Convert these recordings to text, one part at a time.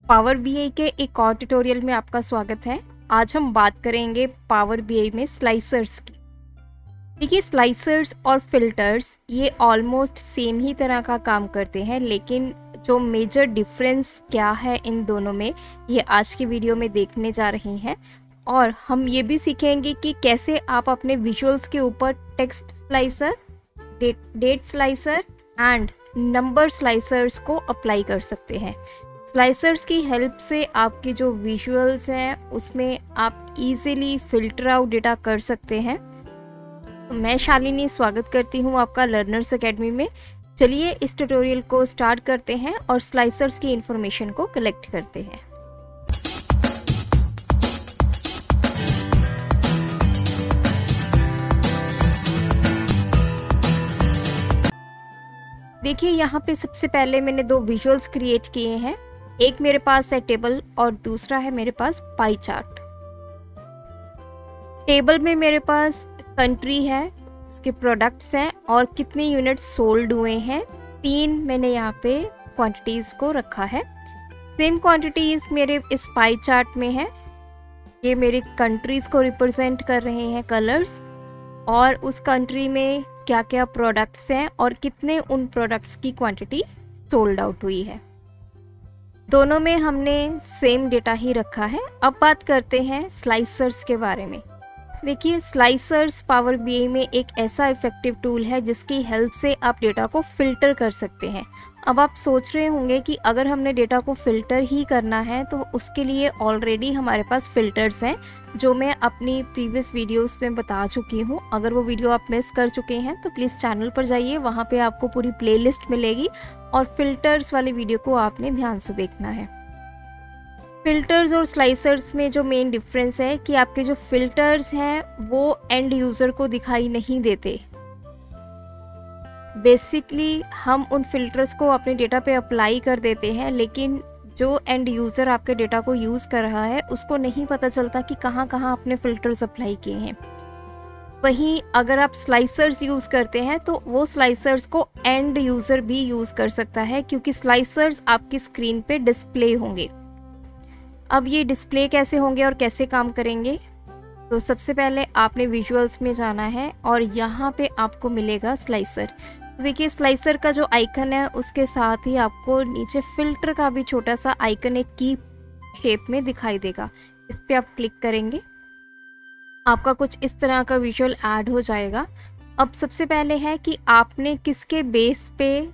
Power BI के एक और ट्यूटोरियल में आपका स्वागत है। आज हम बात करेंगे पावर बीआई में स्लाइसर्स की। देखिए, स्लाइसर्स और फिल्टर्स ये ऑलमोस्ट सेम ही तरह का काम करते हैं, लेकिन जो मेजर डिफरेंस क्या है इन दोनों में, ये आज की वीडियो में देखने जा रहे हैं। और हम ये भी सीखेंगे कि कैसे आप अपने विजुअल्स के ऊपर text slicer, date slicer and number slicers को अप्लाई कर सकते हैं। स्लाइसर्स की हेल्प से आपके जो विजुअल्स हैं उसमें आप इजीली फिल्टर आउट डेटा कर सकते हैं। मैं शालिनी स्वागत करती हूं आपका लर्नर्स एकेडमी में। चलिए इस ट्यूटोरियल को स्टार्ट करते हैं और स्लाइसर्स की इंफॉर्मेशन को कलेक्ट करते हैं। देखिए, यहाँ पे सबसे पहले मैंने दो विजुअल्स क्रिएट किए हैं। एक मेरे पास है टेबल और दूसरा है मेरे पास पाई चार्ट। टेबल में मेरे पास कंट्री है, इसके प्रोडक्ट्स हैं और कितने यूनिट सोल्ड हुए हैं। 3 मैंने यहाँ पे क्वांटिटीज़ को रखा है। सेम क्वांटिटीज़ मेरे इस पाई चार्ट में है। ये मेरी कंट्रीज़ को रिप्रेजेंट कर रहे हैं कलर्स, और उस कंट्री में क्या क्या प्रोडक्ट्स हैं और कितने उन प्रोडक्ट्स की क्वांटिटी सोल्ड आउट हुई है। दोनों में हमने सेम डेटा ही रखा है। अब बात करते हैं स्लाइसर्स के बारे में। देखिए, स्लाइसर्स पावर बीआई में एक ऐसा इफेक्टिव टूल है जिसकी हेल्प से आप डेटा को फिल्टर कर सकते हैं। अब आप सोच रहे होंगे कि अगर हमने डेटा को फिल्टर ही करना है तो उसके लिए ऑलरेडी हमारे पास फिल्टर्स हैं, जो मैं अपनी प्रीवियस वीडियोस में बता चुकी हूँ। अगर वो वीडियो आप मिस कर चुके हैं तो प्लीज़ चैनल पर जाइए, वहाँ पे आपको पूरी प्लेलिस्ट मिलेगी और फिल्टर्स वाली वीडियो को आपने ध्यान से देखना है। फिल्टर्स और स्लाइसर्स में जो मेन डिफरेंस है कि आपके जो फिल्टर्स हैं वो एंड यूज़र को दिखाई नहीं देते। बेसिकली हम उन फिल्टर्स को अपने डेटा पे अप्लाई कर देते हैं, लेकिन जो एंड यूज़र आपके डेटा को यूज़ कर रहा है उसको नहीं पता चलता कि कहाँ कहाँ आपने फिल्टर्स अप्लाई किए हैं। वहीं अगर आप स्लाइसर्स यूज़ करते हैं तो वो स्लाइसर्स को एंड यूज़र भी यूज़ कर सकता है, क्योंकि स्लाइसर्स आपकी स्क्रीन पे डिस्प्ले होंगे। अब ये डिस्प्ले कैसे होंगे और कैसे काम करेंगे, तो सबसे पहले आपने विजुअल्स में जाना है और यहाँ पे आपको मिलेगा स्लाइसर। तो देखिए, स्लाइसर का जो आइकन है उसके साथ ही आपको नीचे फिल्टर का भी छोटा सा आइकन एक की शेप में दिखाई देगा। इस पर आप क्लिक करेंगे, आपका कुछ इस तरह का विजुअल ऐड हो जाएगा। अब सबसे पहले है कि आपने किसके बेस पे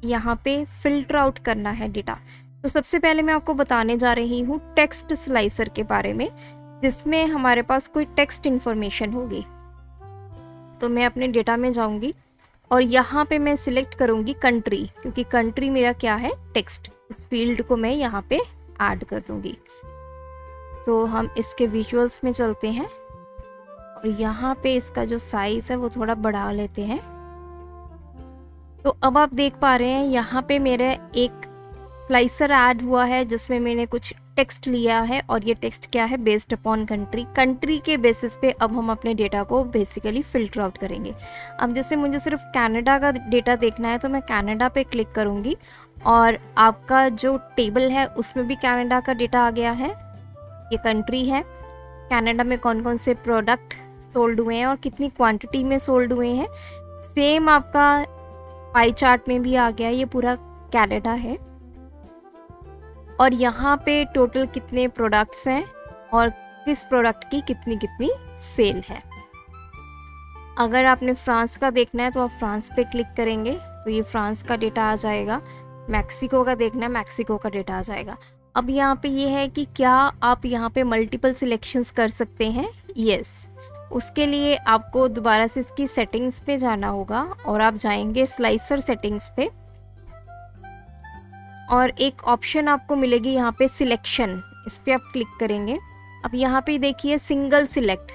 यहाँ पे फिल्टर आउट करना है डेटा। तो सबसे पहले मैं आपको बताने जा रही हूँ टेक्स्ट स्लाइसर के बारे में, जिसमें हमारे पास कोई टेक्स्ट इन्फॉर्मेशन होगी। तो मैं अपने डेटा में जाऊँगी और यहाँ पे मैं सिलेक्ट करूँगी कंट्री, क्योंकि कंट्री मेरा क्या है, टेक्स्ट। इस फील्ड को मैं यहाँ पे ऐड कर दूँगी। तो हम इसके विजुअल्स में चलते हैं और यहाँ पे इसका जो साइज है वो थोड़ा बढ़ा लेते हैं। तो अब आप देख पा रहे हैं यहाँ पे मेरे एक स्लाइसर ऐड हुआ है जिसमें मैंने कुछ टेक्स्ट लिया है, और ये टेक्स्ट क्या है, बेस्ड अपॉन कंट्री। कंट्री के बेसिस पे अब हम अपने डेटा को बेसिकली फिल्टर आउट करेंगे। अब जैसे मुझे सिर्फ कनाडा का डेटा देखना है तो मैं कनाडा पे क्लिक करूँगी और आपका जो टेबल है उसमें भी कनाडा का डेटा आ गया है। ये कंट्री है, कनाडा में कौन कौन से प्रोडक्ट सोल्ड हुए हैं और कितनी क्वान्टिटी में सोल्ड हुए हैं। सेम आपका पाई चार्ट में भी आ गया, ये पूरा कनाडा है और यहाँ पे टोटल कितने प्रोडक्ट्स हैं और किस प्रोडक्ट की कितनी कितनी सेल है। अगर आपने फ्रांस का देखना है तो आप फ्रांस पे क्लिक करेंगे तो ये फ्रांस का डेटा आ जाएगा। मैक्सिको का देखना है, मैक्सिको का डेटा आ जाएगा। अब यहाँ पे ये है कि क्या आप यहाँ पे मल्टीपल सिलेक्शंस कर सकते हैं। यस, उसके लिए आपको दोबारा से इसकी सेटिंग्स पे जाना होगा और आप जाएंगे स्लाइसर सेटिंग्स पे और एक ऑप्शन आपको मिलेगी यहाँ पे सिलेक्शन, इस पर आप क्लिक करेंगे। अब यहाँ पे देखिए सिंगल सिलेक्ट,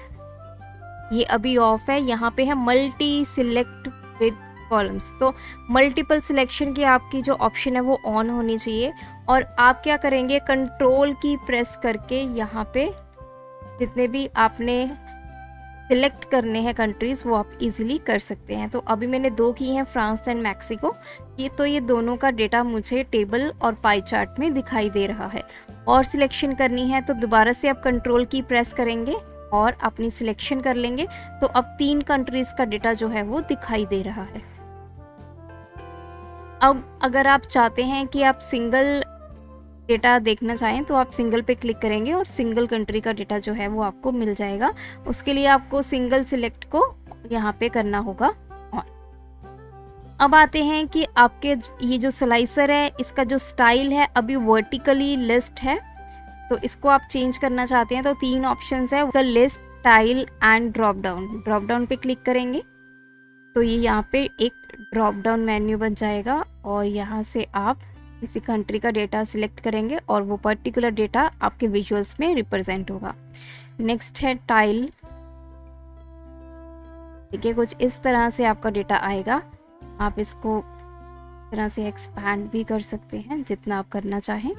ये अभी ऑफ है। यहाँ पे है मल्टी सिलेक्ट विद कॉलम्स, तो मल्टीपल सिलेक्शन की आपकी जो ऑप्शन है वो ऑन होनी चाहिए। और आप क्या करेंगे, कंट्रोल की प्रेस करके यहाँ पे जितने भी आपने सिलेक्ट करने हैं कंट्रीज़ वो आप इजीली कर सकते हैं। तो अभी मैंने 2 की हैं, फ्रांस एंड मैक्सिको। ये दोनों का डेटा मुझे टेबल और पाई चार्ट में दिखाई दे रहा है। और सिलेक्शन करनी है तो दोबारा से आप कंट्रोल की प्रेस करेंगे और अपनी सिलेक्शन कर लेंगे। तो अब 3 कंट्रीज़ का डेटा जो है वो दिखाई दे रहा है। अब अगर आप चाहते हैं कि आप सिंगल डेटा देखना चाहें तो आप सिंगल पे क्लिक करेंगे और सिंगल कंट्री का डेटा जो है वो आपको मिल जाएगा। उसके लिए आपको सिंगल सिलेक्ट को यहाँ पे करना होगा ऑन। अब आते हैं कि आपके ये जो स्लाइसर है इसका जो स्टाइल है अभी वर्टिकली लिस्ट है, तो इसको आप चेंज करना चाहते हैं तो 3 ऑप्शंस है, उसका list, style and drop down पे क्लिक करेंगे तो ये यहाँ पे एक ड्रॉप डाउन मेन्यू बन जाएगा और यहाँ से आप किसी कंट्री का डेटा सिलेक्ट करेंगे और वो पर्टिकुलर डेटा आपके विजुअल्स में रिप्रेजेंट होगा। नेक्स्ट है टाइल। देखिए कुछ इस तरह से आपका डेटा आएगा। आप इसको इस तरह से एक्सपैंड भी कर सकते हैं जितना आप करना चाहें।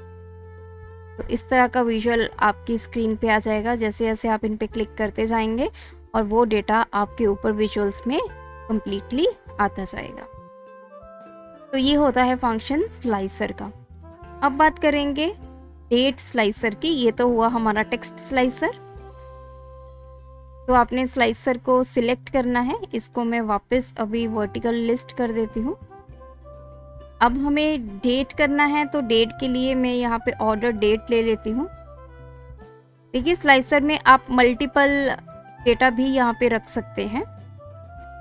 तो इस तरह का विजुअल आपकी स्क्रीन पे आ जाएगा। जैसे जैसे आप इन पे क्लिक करते जाएंगे और वो डेटा आपके ऊपर विजुअल्स में कंप्लीटली आता जाएगा। तो ये होता है फंक्शन स्लाइसर का। अब बात करेंगे डेट स्लाइसर की। ये तो हुआ हमारा टेक्स्ट स्लाइसर। तो आपने स्लाइसर को सिलेक्ट करना है। इसको मैं वापस अभी वर्टिकल लिस्ट कर देती हूँ। अब हमें डेट करना है तो डेट के लिए मैं यहाँ पे ऑर्डर डेट ले लेती हूँ। देखिए स्लाइसर में आप मल्टीपल डेटा भी यहाँ पे रख सकते हैं।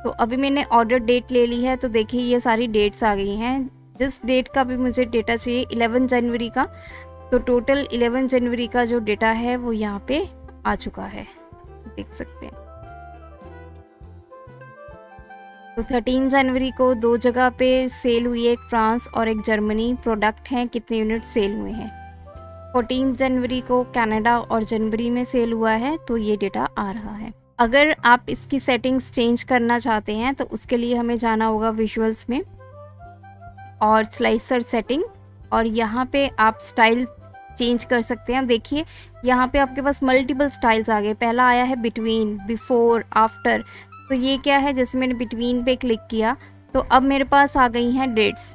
तो अभी मैंने ऑर्डर डेट ले ली है तो देखिए ये सारी डेट्स आ गई हैं। जिस डेट का भी मुझे डेटा चाहिए 11 जनवरी का, तो टोटल 11 जनवरी का जो डेटा है वो यहाँ पे आ चुका है, देख सकते हैं। तो 13 जनवरी को 2 जगह पे सेल हुई है, एक फ्रांस और एक जर्मनी प्रोडक्ट हैं, कितने यूनिट सेल हुए हैं। 14 जनवरी को कनाडा और जनवरी में सेल हुआ है, तो ये डेटा आ रहा है। अगर आप इसकी सेटिंग्स चेंज करना चाहते हैं तो उसके लिए हमें जाना होगा विजुअल्स में और स्लाइसर सेटिंग, और यहाँ पे आप स्टाइल चेंज कर सकते हैं। देखिए यहाँ पे आपके पास मल्टीपल स्टाइल्स आ गए। पहला आया है बिटवीन, बिफोर, आफ्टर। तो ये क्या है, जैसे मैंने बिटवीन पे क्लिक किया तो अब मेरे पास आ गई हैं डेट्स।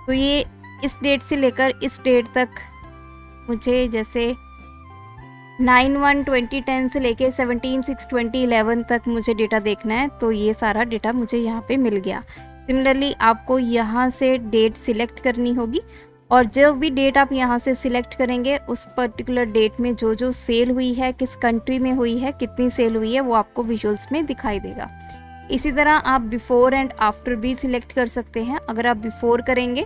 तो ये इस डेट से लेकर इस डेट तक मुझे जैसे 9/1/2010 से लेके 17/6/2011 तक मुझे डेटा देखना है, तो ये सारा डेटा मुझे यहाँ पे मिल गया। सिमिलरली आपको यहाँ से डेट सिलेक्ट करनी होगी और जब भी डेट आप यहाँ से सिलेक्ट करेंगे उस पर्टिकुलर डेट में जो जो सेल हुई है, किस कंट्री में हुई है, कितनी सेल हुई है, वो आपको विजुअल्स में दिखाई देगा। इसी तरह आप बिफोर एंड आफ्टर भी सिलेक्ट कर सकते हैं। अगर आप बिफोर करेंगे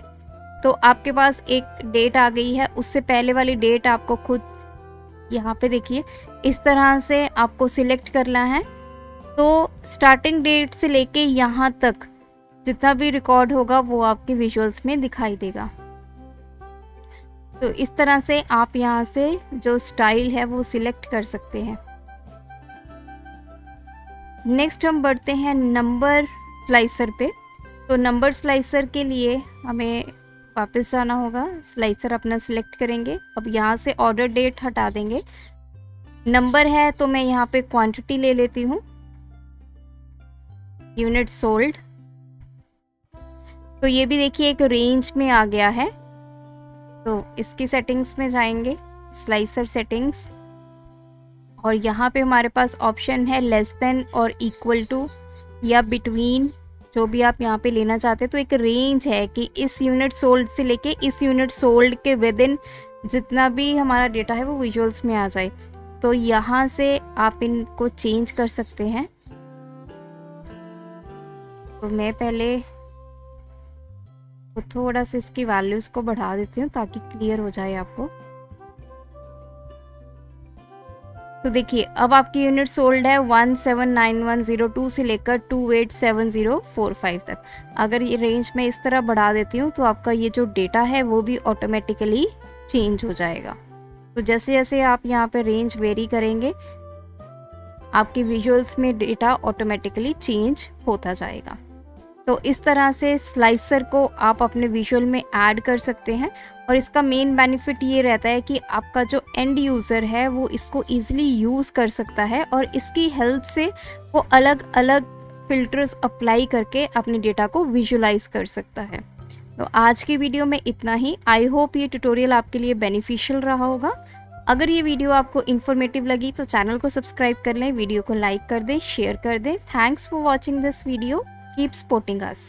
तो आपके पास एक डेट आ गई है, उससे पहले वाली डेट आपको खुद यहाँ पे देखिए इस तरह से आपको सिलेक्ट करना है। तो स्टार्टिंग डेट से लेके यहाँ तक जितना भी रिकॉर्ड होगा वो आपके विजुअल्स में दिखाई देगा। तो इस तरह से आप यहाँ से जो स्टाइल है वो सिलेक्ट कर सकते हैं। नेक्स्ट हम बढ़ते हैं नंबर स्लाइसर पे। तो नंबर स्लाइसर के लिए हमें वापस जाना होगा, स्लाइसर अपना सिलेक्ट करेंगे। अब यहाँ से ऑर्डर डेट हटा देंगे। नंबर है तो मैं यहाँ पे क्वांटिटी ले लेती हूँ, यूनिट सोल्ड। तो ये भी देखिए एक रेंज में आ गया है। तो इसकी सेटिंग्स में जाएंगे, स्लाइसर सेटिंग्स, और यहाँ पे हमारे पास ऑप्शन है लेस देन और इक्वल टू या बिटवीन, जो भी आप यहाँ पे लेना चाहते हैं। तो एक रेंज है कि इस यूनिट सोल्ड से लेके इस यूनिट सोल्ड के विद इन जितना भी हमारा डेटा है वो विजुअल्स में आ जाए। तो यहाँ से आप इनको चेंज कर सकते हैं। तो मैं पहले तो थोड़ा सा इसकी वैल्यूज को बढ़ा देती हूँ ताकि क्लियर हो जाए आपको। तो देखिए अब आपकी यूनिट सोल्ड है 179102 से लेकर 287045 तक। अगर ये रेंज में इस तरह बढ़ा देती हूँ तो आपका ये जो डेटा है वो भी ऑटोमेटिकली चेंज हो जाएगा। तो जैसे जैसे आप यहाँ पे रेंज वेरी करेंगे आपके विजुअल्स में डेटा ऑटोमेटिकली चेंज होता जाएगा। तो इस तरह से स्लाइसर को आप अपने विजुअल में ऐड कर सकते हैं और इसका मेन बेनिफिट ये रहता है कि आपका जो एंड यूज़र है वो इसको ईज़िली यूज़ कर सकता है और इसकी हेल्प से वो अलग अलग फ़िल्टर्स अप्लाई करके अपने डेटा को विजुलाइज कर सकता है। तो आज की वीडियो में इतना ही। आई होप ये ट्यूटोरियल आपके लिए बेनिफिशियल रहा होगा। अगर ये वीडियो आपको इन्फॉर्मेटिव लगी तो चैनल को सब्सक्राइब कर लें, वीडियो को लाइक कर दें, शेयर कर दें। Thanks for watching this video. Keep supporting us.